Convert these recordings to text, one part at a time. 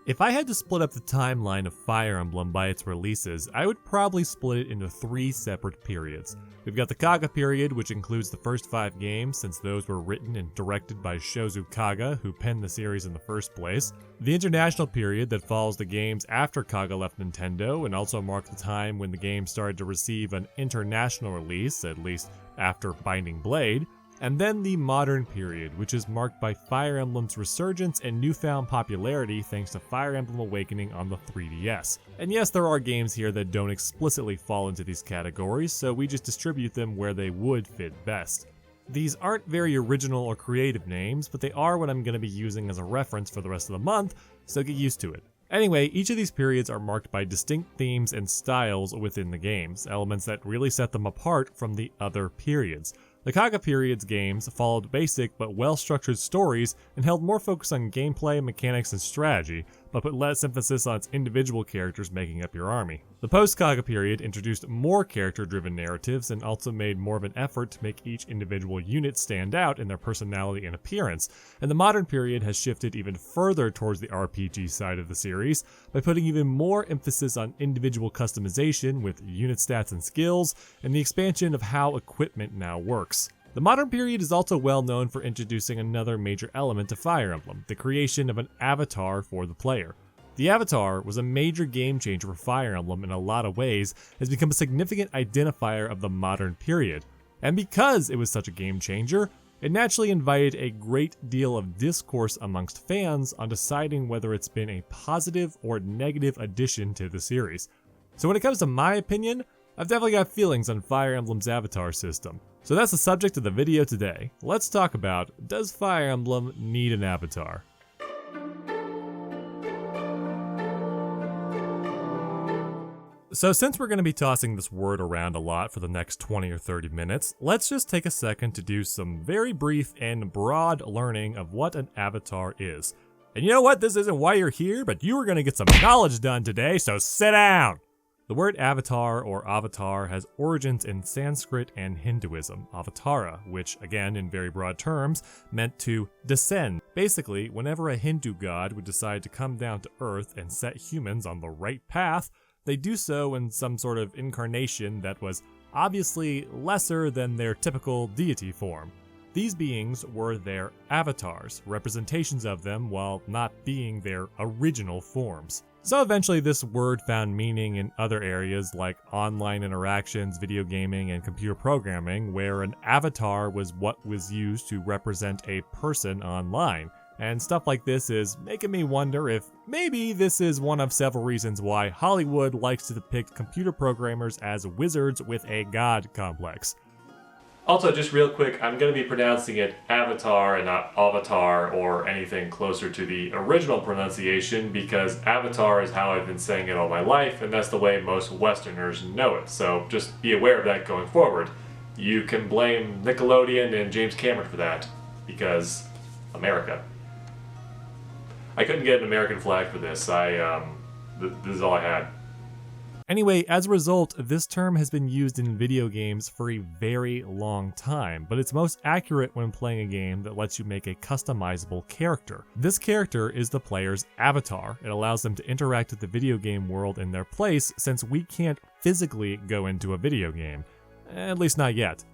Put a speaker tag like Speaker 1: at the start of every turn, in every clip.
Speaker 1: If I had to split up the timeline of Fire Emblem by its releases, I would probably split it into 3 separate periods. We've got the Kaga period, which includes the first 5 games, since those were written and directed by Shozu Kaga, who penned the series in the first place. The International period that follows the games after Kaga left Nintendo, and also marked the time when the game started to receive an international release, at least after Binding Blade. And then the modern period, which is marked by Fire Emblem's resurgence and newfound popularity thanks to Fire Emblem Awakening on the 3DS. And yes, there are games here that don't explicitly fall into these categories, so we just distribute them where they would fit best. These aren't very original or creative names, but they are what I'm going to be using as a reference for the rest of the month, so get used to it. Anyway, each of these periods are marked by distinct themes and styles within the games, elements that really set them apart from the other periods. The Kaga period's games followed basic but well-structured stories and held more focus on gameplay, mechanics, and strategy, but put less emphasis on its individual characters making up your army. The post-Kaga period introduced more character-driven narratives and also made more of an effort to make each individual unit stand out in their personality and appearance, and the modern period has shifted even further towards the RPG side of the series by putting even more emphasis on individual customization with unit stats and skills, and the expansion of how equipment now works. The modern period is also well known for introducing another major element to Fire Emblem, the creation of an avatar for the player. The avatar was a major game changer for Fire Emblem in a lot of ways, has become a significant identifier of the modern period. And because it was such a game changer, it naturally invited a great deal of discourse amongst fans on deciding whether it's been a positive or negative addition to the series. So when it comes to my opinion, I've definitely got feelings on Fire Emblem's avatar system. So that's the subject of the video today. Let's talk about, does Fire Emblem need an avatar? So since we're going to be tossing this word around a lot for the next 20 or 30 minutes, let's just take a second to do some very brief and broad learning of what an avatar is. And you know what? This isn't why you're here, but you are going to get some knowledge done today, so sit down! The word avatar or avatar has origins in Sanskrit and Hinduism, avatara, which, again in very broad terms, meant to descend. Basically, whenever a Hindu god would decide to come down to Earth and set humans on the right path, they do so in some sort of incarnation that was obviously lesser than their typical deity form. These beings were their avatars, representations of them while not being their original forms. So eventually this word found meaning in other areas like online interactions, video gaming, and computer programming, where an avatar was what was used to represent a person online. And stuff like this is making me wonder if maybe this is one of several reasons why Hollywood likes to depict computer programmers as wizards with a god complex. Also, just real quick, I'm going to be pronouncing it avatar and not avatar or anything closer to the original pronunciation because avatar is how I've been saying it all my life, and that's the way most Westerners know it. So just be aware of that going forward. You can blame Nickelodeon and James Cameron for that, because America. I couldn't get an American flag for this. This is all I had. Anyway, as a result, this term has been used in video games for a very long time, but it's most accurate when playing a game that lets you make a customizable character. This character is the player's avatar. It allows them to interact with the video game world in their place, since we can't physically go into a video game. At least not yet.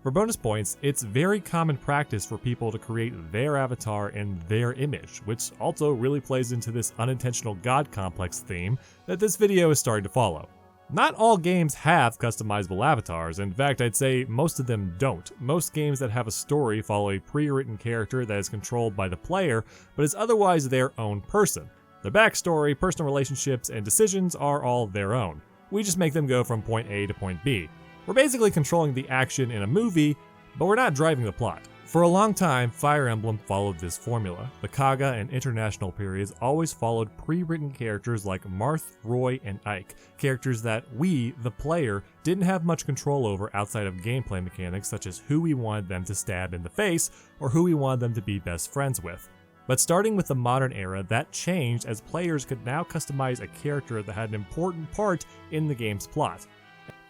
Speaker 1: For bonus points, it's very common practice for people to create their avatar in their image, which also really plays into this unintentional god complex theme that this video is starting to follow. Not all games have customizable avatars. In fact, I'd say most of them don't. Most games that have a story follow a pre-written character that is controlled by the player, but is otherwise their own person. Their backstory, personal relationships, and decisions are all their own. We just make them go from point A to point B. We're basically controlling the action in a movie, but we're not driving the plot. For a long time, Fire Emblem followed this formula. The Kaga and International periods always followed pre-written characters like Marth, Roy, and Ike, characters that we, the player, didn't have much control over outside of gameplay mechanics such as who we wanted them to stab in the face or who we wanted them to be best friends with. But starting with the modern era, that changed as players could now customize a character that had an important part in the game's plot.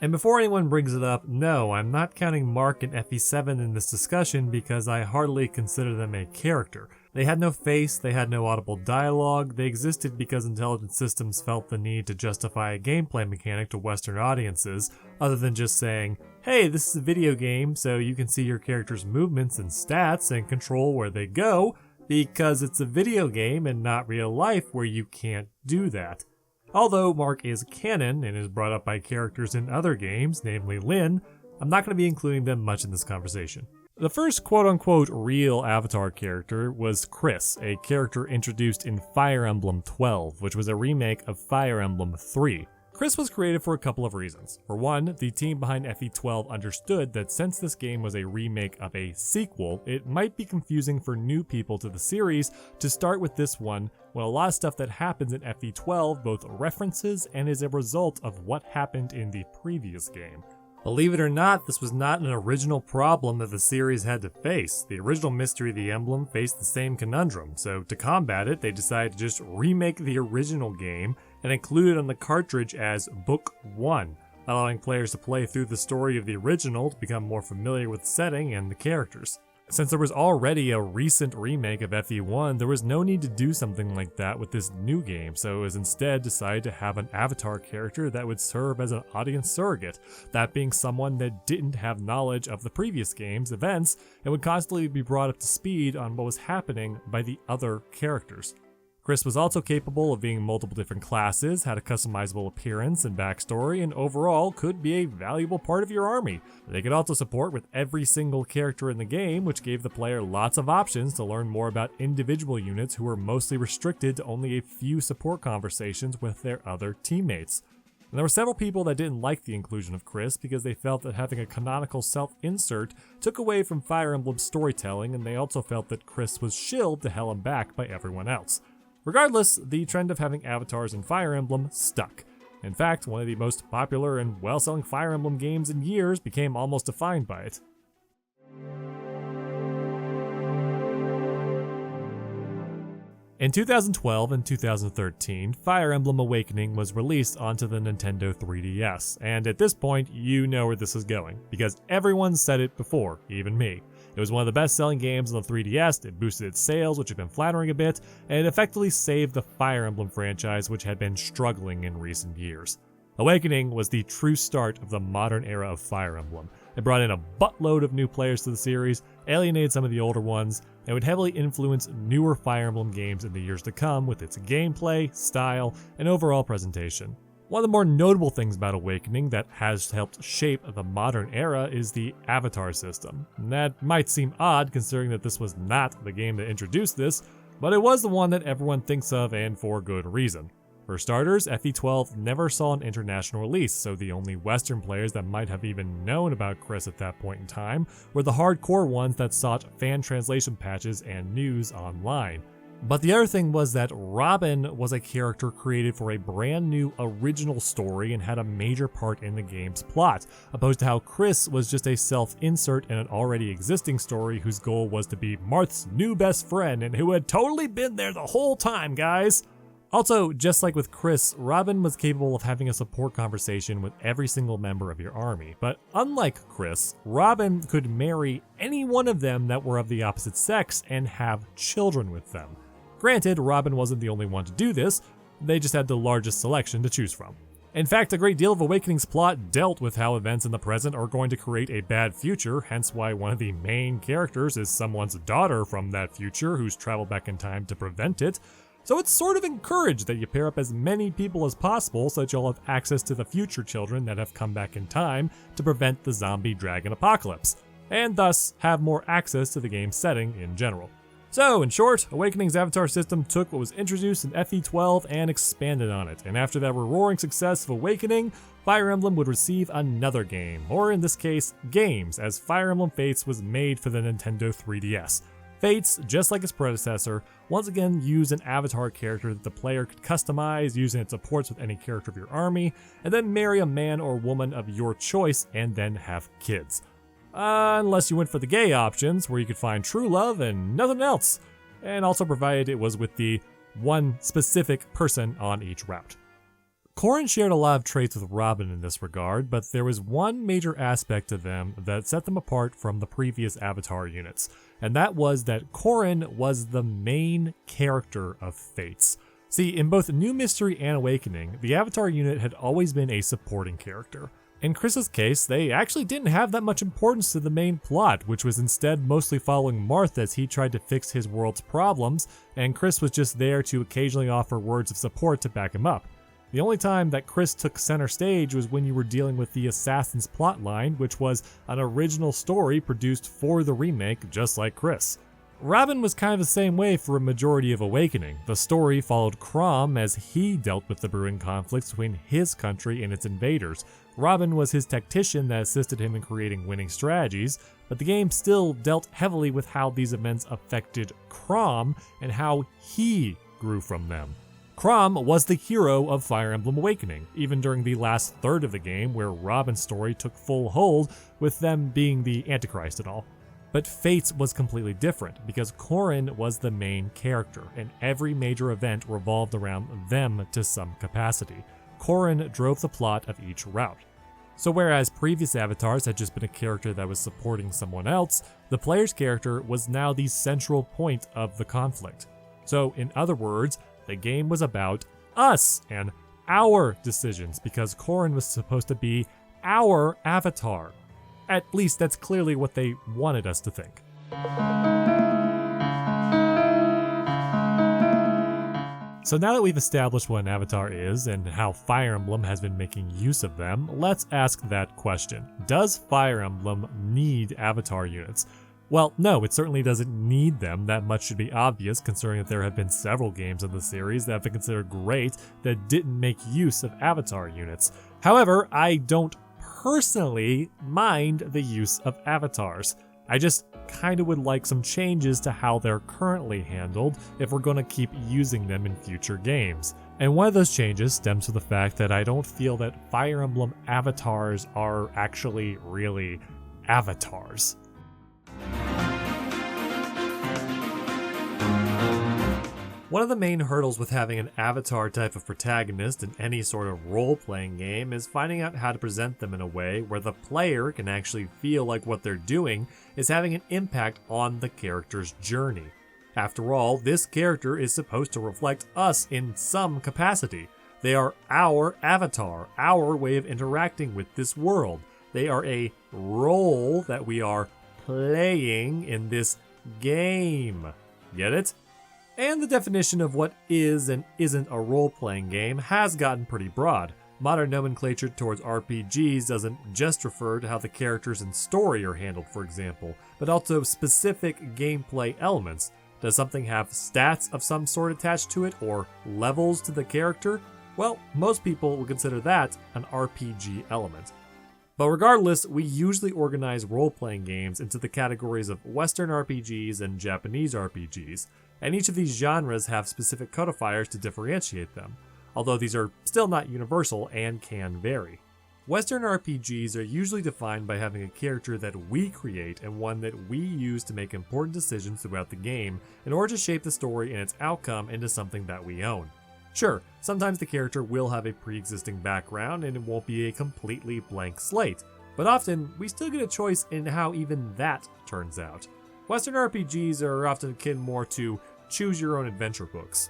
Speaker 1: And before anyone brings it up, no, I'm not counting Mark and FE7 in this discussion because I hardly consider them a character. They had no face, they had no audible dialogue, they existed because intelligent systems felt the need to justify a gameplay mechanic to Western audiences, other than just saying, hey, this is a video game, so you can see your character's movements and stats and control where they go, because it's a video game and not real life where you can't do that. Although Mark is canon and is brought up by characters in other games, namely Lyn, I'm not going to be including them much in this conversation. The first quote-unquote real Avatar character was Chris, a character introduced in Fire Emblem 12, which was a remake of Fire Emblem 3. Chris was created for a couple of reasons. For one, the team behind FE12 understood that since this game was a remake of a sequel, it might be confusing for new people to the series to start with this one, when a lot of stuff that happens in FE12 both references and is a result of what happened in the previous game. Believe it or not, this was not an original problem that the series had to face. The original Mystery of the Emblem faced the same conundrum, so to combat it, they decided to just remake the original game and include it on the cartridge as Book 1, allowing players to play through the story of the original to become more familiar with the setting and the characters. Since there was already a recent remake of FE1, there was no need to do something like that with this new game, so it was instead decided to have an avatar character that would serve as an audience surrogate, that being someone that didn't have knowledge of the previous game's events and would constantly be brought up to speed on what was happening by the other characters. Chris was also capable of being multiple different classes, had a customizable appearance and backstory, and overall could be a valuable part of your army. They could also support with every single character in the game, which gave the player lots of options to learn more about individual units who were mostly restricted to only a few support conversations with their other teammates. And there were several people that didn't like the inclusion of Chris because they felt that having a canonical self-insert took away from Fire Emblem's storytelling, and they also felt that Chris was shilled to hell and back by everyone else. Regardless, the trend of having avatars in Fire Emblem stuck. In fact, one of the most popular and well-selling Fire Emblem games in years became almost defined by it. In 2012 and 2013, Fire Emblem Awakening was released onto the Nintendo 3DS, and at this point, you know where this is going, because everyone said it before, even me. It was one of the best-selling games on the 3DS, it boosted its sales, which had been flattering a bit, and it effectively saved the Fire Emblem franchise, which had been struggling in recent years. Awakening was the true start of the modern era of Fire Emblem. It brought in a buttload of new players to the series, alienated some of the older ones, and would heavily influence newer Fire Emblem games in the years to come with its gameplay, style, and overall presentation. One of the more notable things about Awakening that has helped shape the modern era is the avatar system. And that might seem odd considering that this was not the game that introduced this, but it was the one that everyone thinks of, and for good reason. For starters, FE12 never saw an international release, so the only Western players that might have even known about Chris at that point in time were the hardcore ones that sought fan translation patches and news online. But the other thing was that Robin was a character created for a brand new original story and had a major part in the game's plot, opposed to how Chris was just a self-insert in an already existing story whose goal was to be Marth's new best friend and who had totally been there the whole time, guys! Also, just like with Chris, Robin was capable of having a support conversation with every single member of your army, but unlike Chris, Robin could marry any one of them that were of the opposite sex and have children with them. Granted, Robin wasn't the only one to do this, they just had the largest selection to choose from. In fact, a great deal of Awakening's plot dealt with how events in the present are going to create a bad future, hence why one of the main characters is someone's daughter from that future who's traveled back in time to prevent it. So it's sort of encouraged that you pair up as many people as possible so that you'll have access to the future children that have come back in time to prevent the zombie dragon apocalypse, and thus have more access to the game's setting in general. So, in short, Awakening's avatar system took what was introduced in FE12 and expanded on it, and after that roaring success of Awakening, Fire Emblem would receive another game, or in this case, games, as Fire Emblem Fates was made for the Nintendo 3DS. Fates, just like its predecessor, once again used an avatar character that the player could customize using its supports with any character of your army, and then marry a man or woman of your choice and then have kids. Unless you went for the gay options, where you could find true love and nothing else, and also provided it was with the one specific person on each route. Corrin shared a lot of traits with Robin in this regard, but there was one major aspect to them that set them apart from the previous Avatar units, and that was that Corrin was the main character of Fates. See, in both New Mystery and Awakening, the Avatar unit had always been a supporting character. In Chris's case, they actually didn't have that much importance to the main plot, which was instead mostly following Marth as he tried to fix his world's problems, and Chris was just there to occasionally offer words of support to back him up. The only time that Chris took center stage was when you were dealing with the Assassin's plotline, which was an original story produced for the remake, just like Chris. Robin was kind of the same way for a majority of Awakening. The story followed Crom as he dealt with the brewing conflicts between his country and its invaders. Robin was his tactician that assisted him in creating winning strategies, but the game still dealt heavily with how these events affected Crom and how he grew from them. Crom was the hero of Fire Emblem Awakening, even during the last third of the game where Robin's story took full hold, with them being the Antichrist and all. But Fates was completely different, because Corrin was the main character, and every major event revolved around them to some capacity. Corrin drove the plot of each route. So whereas previous avatars had just been a character that was supporting someone else, the player's character was now the central point of the conflict. So in other words, the game was about us and our decisions, because Corrin was supposed to be our avatar. At least that's clearly what they wanted us to think. So now that we've established what an avatar is and how Fire Emblem has been making use of them, let's ask that question. Does Fire Emblem need avatar units? Well, no, it certainly doesn't need them. That much should be obvious, considering that there have been several games in the series that have been considered great that didn't make use of avatar units. However, I don't personally mind the use of avatars. I just kinda would like some changes to how they're currently handled if we're gonna keep using them in future games. And one of those changes stems from the fact that I don't feel that Fire Emblem avatars are actually really avatars. One of the main hurdles with having an avatar type of protagonist in any sort of role-playing game is finding out how to present them in a way where the player can actually feel like what they're doing is having an impact on the character's journey. After all, this character is supposed to reflect us in some capacity. They are our avatar, our way of interacting with this world. They are a role that we are playing in this game. Get it? And the definition of what is and isn't a role-playing game has gotten pretty broad. Modern nomenclature towards RPGs doesn't just refer to how the characters and story are handled, for example, but also specific gameplay elements. Does something have stats of some sort attached to it, or levels to the character? Well, most people will consider that an RPG element. But regardless, we usually organize role-playing games into the categories of Western RPGs and Japanese RPGs, and each of these genres have specific codifiers to differentiate them, although these are still not universal and can vary. Western RPGs are usually defined by having a character that we create and one that we use to make important decisions throughout the game in order to shape the story and its outcome into something that we own. Sure, sometimes the character will have a pre-existing background and it won't be a completely blank slate, but often we still get a choice in how even that turns out. Western RPGs are often akin more to choose-your-own-adventure books.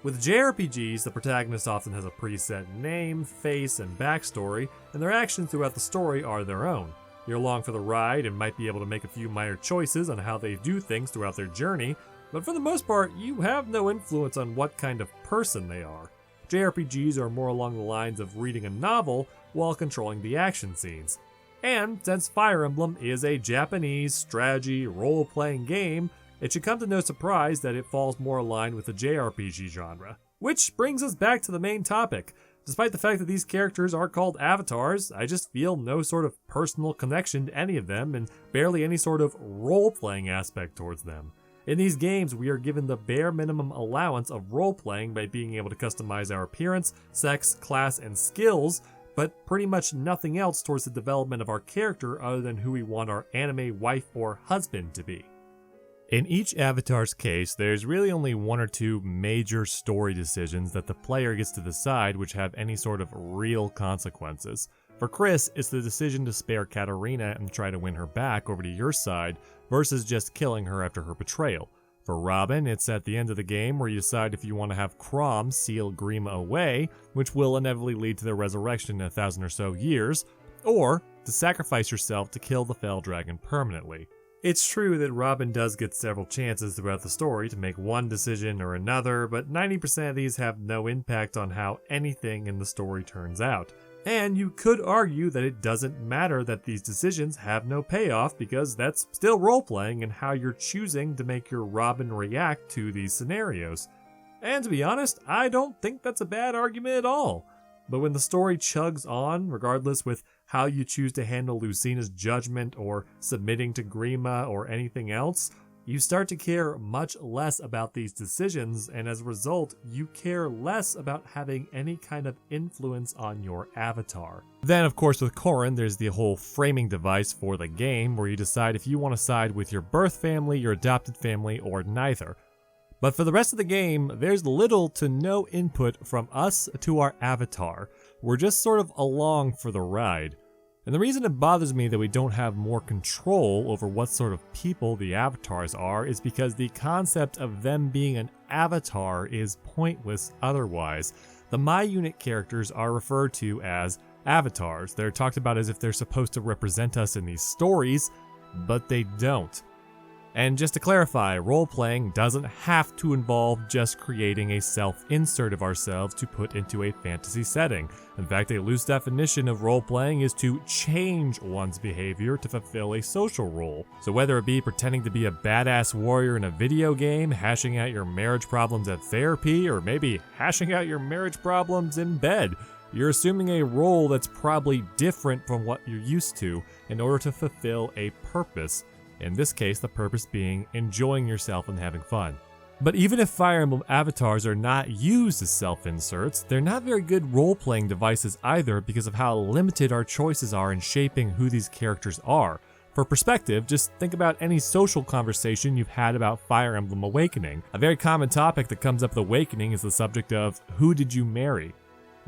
Speaker 1: With JRPGs, the protagonist often has a preset name, face, and backstory, and their actions throughout the story are their own. You're along for the ride and might be able to make a few minor choices on how they do things throughout their journey, but for the most part, you have no influence on what kind of person they are. JRPGs are more along the lines of reading a novel while controlling the action scenes. And since Fire Emblem is a Japanese strategy role-playing game, it should come to no surprise that it falls more aligned with the JRPG genre. Which brings us back to the main topic. Despite the fact that these characters are called avatars, I just feel no sort of personal connection to any of them and barely any sort of role-playing aspect towards them. In these games, we are given the bare minimum allowance of role-playing by being able to customize our appearance, sex, class, and skills, but pretty much nothing else towards the development of our character other than who we want our anime wife or husband to be. In each avatar's case, there's really only one or two major story decisions that the player gets to decide which have any sort of real consequences. For Chris, it's the decision to spare Katarina and try to win her back over to your side versus just killing her after her betrayal. For Robin, it's at the end of the game where you decide if you want to have Chrom seal Grima away, which will inevitably lead to their resurrection in 1,000 or so years, or to sacrifice yourself to kill the Fell Dragon permanently. It's true that Robin does get several chances throughout the story to make one decision or another, but 90% of these have no impact on how anything in the story turns out. And you could argue that it doesn't matter that these decisions have no payoff because that's still role-playing and how you're choosing to make your Robin react to these scenarios. And to be honest, I don't think that's a bad argument at all. But when the story chugs on, regardless with how you choose to handle Lucina's judgment or submitting to Grima or anything else, you start to care much less about these decisions, and as a result, you care less about having any kind of influence on your avatar. Then, of course, with Corrin, there's the whole framing device for the game, where you decide if you want to side with your birth family, your adopted family, or neither. But for the rest of the game, there's little to no input from us to our avatar. We're just sort of along for the ride. And the reason it bothers me that we don't have more control over what sort of people the avatars are is because the concept of them being an avatar is pointless otherwise. The My Unit characters are referred to as avatars. They're talked about as if they're supposed to represent us in these stories, but they don't. And just to clarify, role-playing doesn't have to involve just creating a self-insert of ourselves to put into a fantasy setting. In fact, a loose definition of role-playing is to change one's behavior to fulfill a social role. So whether it be pretending to be a badass warrior in a video game, hashing out your marriage problems at therapy, or maybe hashing out your marriage problems in bed, you're assuming a role that's probably different from what you're used to in order to fulfill a purpose. In this case, the purpose being enjoying yourself and having fun. But even if Fire Emblem avatars are not used as self-inserts, they're not very good role-playing devices either because of how limited our choices are in shaping who these characters are. For perspective, just think about any social conversation you've had about Fire Emblem Awakening. A very common topic that comes up with Awakening is the subject of, who did you marry?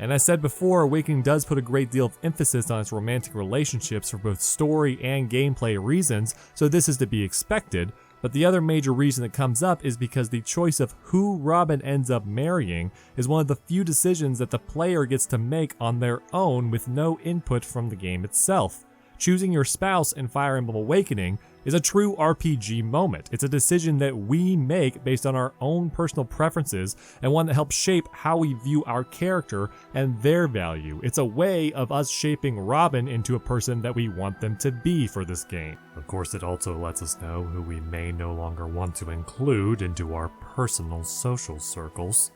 Speaker 1: And I said before, Awakening does put a great deal of emphasis on its romantic relationships for both story and gameplay reasons, so this is to be expected, but the other major reason that comes up is because the choice of who Robin ends up marrying is one of the few decisions that the player gets to make on their own with no input from the game itself. Choosing your spouse in Fire Emblem Awakening is a true RPG moment. It's a decision that we make based on our own personal preferences and one that helps shape how we view our character and their value. It's a way of us shaping Robin into a person that we want them to be for this game. Of course, it also lets us know who we may no longer want to include into our personal social circles.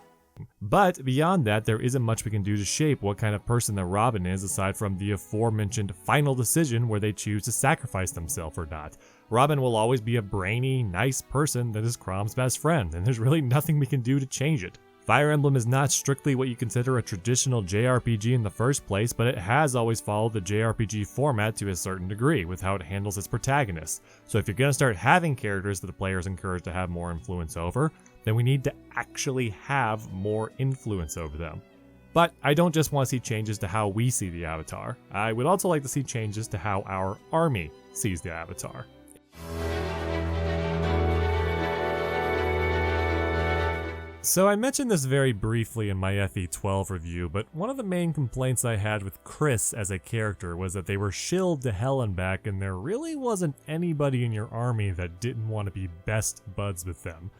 Speaker 1: But beyond that, there isn't much we can do to shape what kind of person that Robin is aside from the aforementioned final decision where they choose to sacrifice themselves or not. Robin will always be a brainy, nice person that is Chrom's best friend, and there's really nothing we can do to change it. Fire Emblem is not strictly what you consider a traditional JRPG in the first place, but it has always followed the JRPG format to a certain degree with how it handles its protagonists. So if you're going to start having characters that the player is encouraged to have more influence over, then we need to actually have more influence over them. But I don't just want to see changes to how we see the Avatar. I would also like to see changes to how our army sees the Avatar. So I mentioned this very briefly in my FE12 review, but one of the main complaints I had with Chris as a character was that they were shilled to hell and back, and there really wasn't anybody in your army that didn't want to be best buds with them.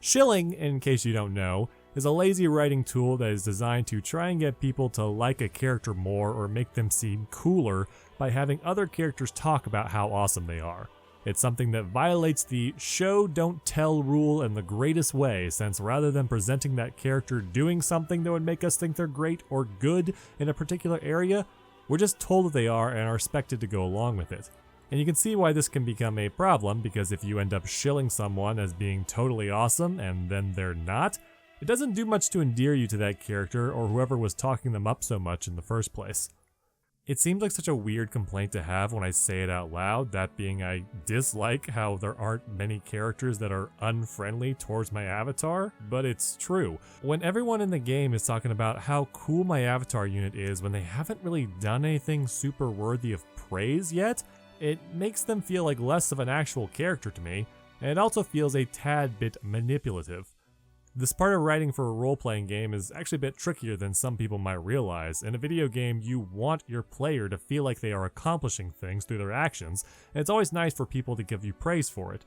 Speaker 1: Shilling, in case you don't know, is a lazy writing tool that is designed to try and get people to like a character more or make them seem cooler by having other characters talk about how awesome they are. It's something that violates the show don't tell rule in the greatest way, since rather than presenting that character doing something that would make us think they're great or good in a particular area, we're just told that they are and are expected to go along with it. And you can see why this can become a problem, because if you end up shilling someone as being totally awesome and then they're not, it doesn't do much to endear you to that character or whoever was talking them up so much in the first place. It seems like such a weird complaint to have when I say it out loud, that being I dislike how there aren't many characters that are unfriendly towards my avatar, but it's true. When everyone in the game is talking about how cool my avatar unit is when they haven't really done anything super worthy of praise yet, it makes them feel like less of an actual character to me, and it also feels a tad bit manipulative. This part of writing for a role-playing game is actually a bit trickier than some people might realize. In a video game, you want your player to feel like they are accomplishing things through their actions, and it's always nice for people to give you praise for it.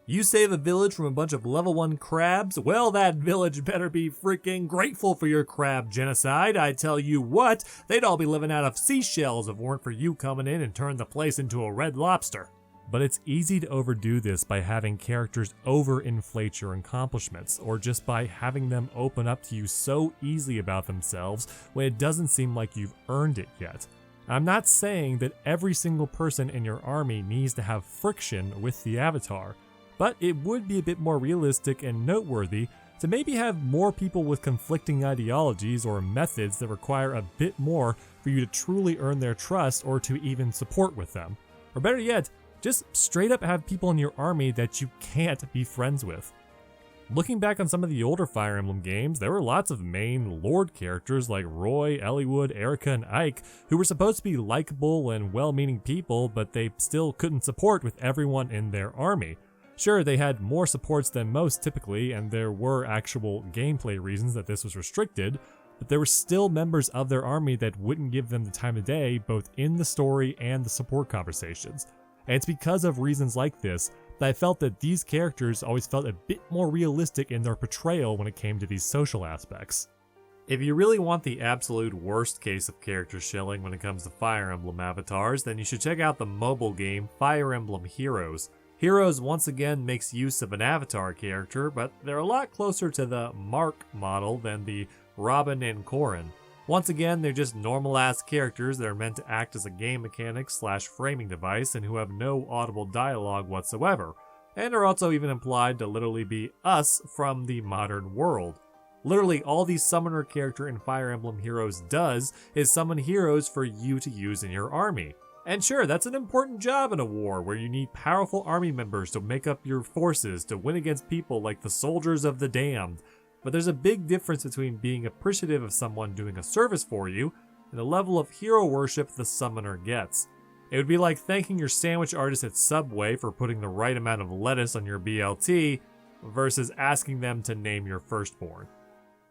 Speaker 1: You save a village from a bunch of level 1 crabs? Well, that village better be freaking grateful for your crab genocide. I tell you what, they'd all be living out of seashells if it weren't for you coming in and turning the place into a red lobster. But it's easy to overdo this by having characters overinflate your accomplishments, or just by having them open up to you so easily about themselves when it doesn't seem like you've earned it yet. I'm not saying that every single person in your army needs to have friction with the avatar, but it would be a bit more realistic and noteworthy to maybe have more people with conflicting ideologies or methods that require a bit more for you to truly earn their trust or to even support with them. Or better yet, just straight up have people in your army that you can't be friends with. Looking back on some of the older Fire Emblem games, there were lots of main Lord characters like Roy, Eliwood, Erica, and Ike who were supposed to be likable and well-meaning people, but they still couldn't support with everyone in their army. Sure, they had more supports than most typically, and there were actual gameplay reasons that this was restricted, but there were still members of their army that wouldn't give them the time of day both in the story and the support conversations. And it's because of reasons like this that I felt that these characters always felt a bit more realistic in their portrayal when it came to these social aspects. If you really want the absolute worst case of character shilling when it comes to Fire Emblem avatars, then you should check out the mobile game Fire Emblem Heroes. Heroes once again makes use of an avatar character, but they're a lot closer to the Mark model than the Robin and Corrin. Once again, they're just normal-ass characters that are meant to act as a game mechanic / framing device and who have no audible dialogue whatsoever, and are also even implied to literally be us from the modern world. Literally, all the summoner character in Fire Emblem Heroes does is summon heroes for you to use in your army. And sure, that's an important job in a war where you need powerful army members to make up your forces to win against people like the Soldiers of the Damned. But there's a big difference between being appreciative of someone doing a service for you and the level of hero worship the summoner gets. It would be like thanking your sandwich artist at Subway for putting the right amount of lettuce on your BLT versus asking them to name your firstborn.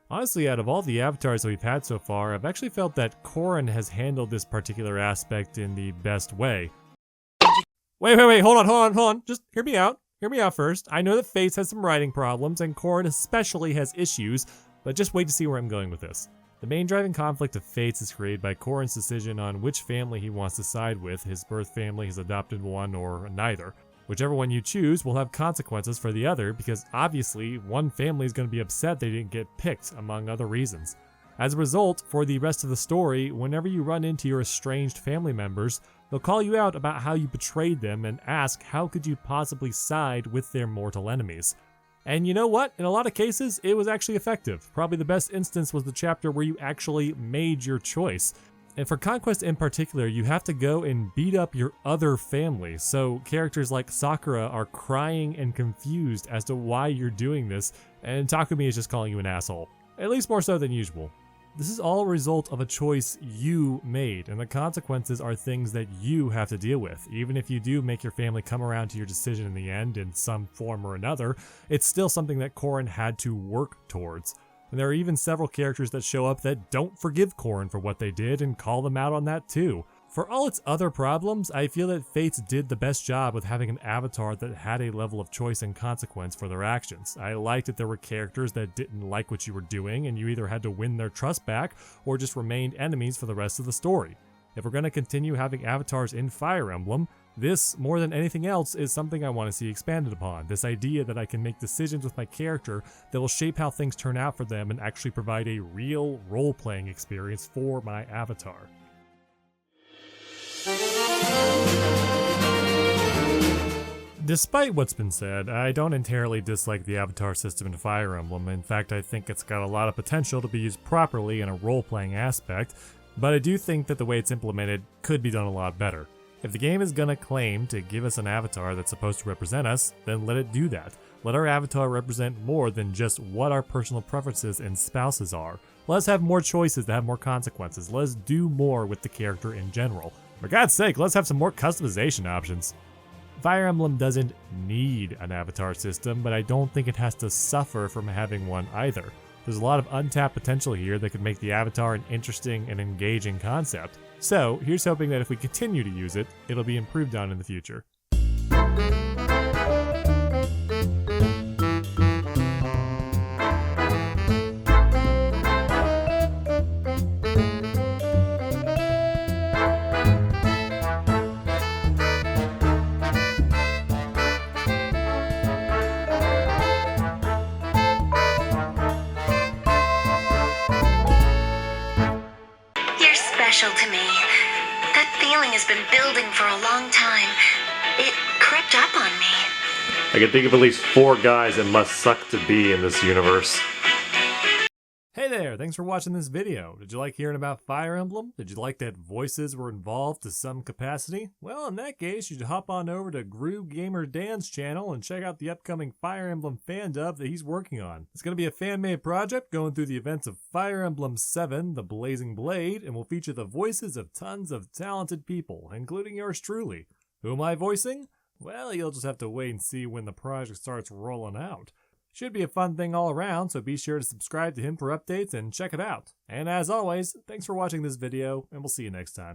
Speaker 1: Honestly, out of all the avatars that we've had so far, I've actually felt that Corrin has handled this particular aspect in the best way. Wait, hold on. Just hear me out. Hear me out first. I know that Fates has some writing problems, and Corrin especially has issues, but just wait to see where I'm going with this. The main driving conflict of Fates is created by Corrin's decision on which family he wants to side with, his birth family, his adopted one, or neither. Whichever one you choose will have consequences for the other, because obviously one family is going to be upset they didn't get picked, among other reasons. As a result, for the rest of the story, whenever you run into your estranged family members, they'll call you out about how you betrayed them and ask how could you possibly side with their mortal enemies. And you know what? In a lot of cases, it was actually effective. Probably the best instance was the chapter where you actually made your choice. And for Conquest in particular, you have to go and beat up your other family, so characters like Sakura are crying and confused as to why you're doing this, and Takumi is just calling you an asshole. At least more so than usual. This is all a result of a choice you made, and the consequences are things that you have to deal with. Even if you do make your family come around to your decision in the end in some form or another, it's still something that Corrin had to work towards. And there are even several characters that show up that don't forgive Corrin for what they did and call them out on that too. For all its other problems, I feel that Fates did the best job with having an avatar that had a level of choice and consequence for their actions. I liked that there were characters that didn't like what you were doing and you either had to win their trust back or just remained enemies for the rest of the story. If we're going to continue having avatars in Fire Emblem, this, more than anything else, is something I want to see expanded upon. This idea that I can make decisions with my character that will shape how things turn out for them and actually provide a real role-playing experience for my avatar. Despite what's been said, I don't entirely dislike the avatar system in Fire Emblem. In fact, I think it's got a lot of potential to be used properly in a role-playing aspect. but I do think that the way it's implemented could be done a lot better. If the game is gonna claim to give us an avatar that's supposed to represent us, then let it do that. Let our avatar represent more than just what our personal preferences and spouses are. Let us have more choices that have more consequences. Let us do more with the character in general. For God's sake, let's have some more customization options. Fire Emblem doesn't need an avatar system, but I don't think it has to suffer from having one either. There's a lot of untapped potential here that could make the avatar an interesting and engaging concept. So, here's hoping that if we continue to use it, it'll be improved on in the future.
Speaker 2: Special to me. That feeling has been building for a long time. It crept up on me.
Speaker 1: I can think of at least 4 guys that must suck to be in this universe. Hey there, thanks for watching this video. Did you like hearing about Fire Emblem? Did you like that voices were involved to some capacity? Well, in that case, you should hop on over to GrueGamerDan's channel and check out the upcoming Fire Emblem Fandub that he's working on. It's going to be a fan-made project going through the events of Fire Emblem 7, The Blazing Blade, and will feature the voices of tons of talented people, including yours truly. Who am I voicing? Well, you'll just have to wait and see when the project starts rolling out. Should be a fun thing all around, so be sure to subscribe to him for updates and check it out. And as always, thanks for watching this video, and we'll see you next time.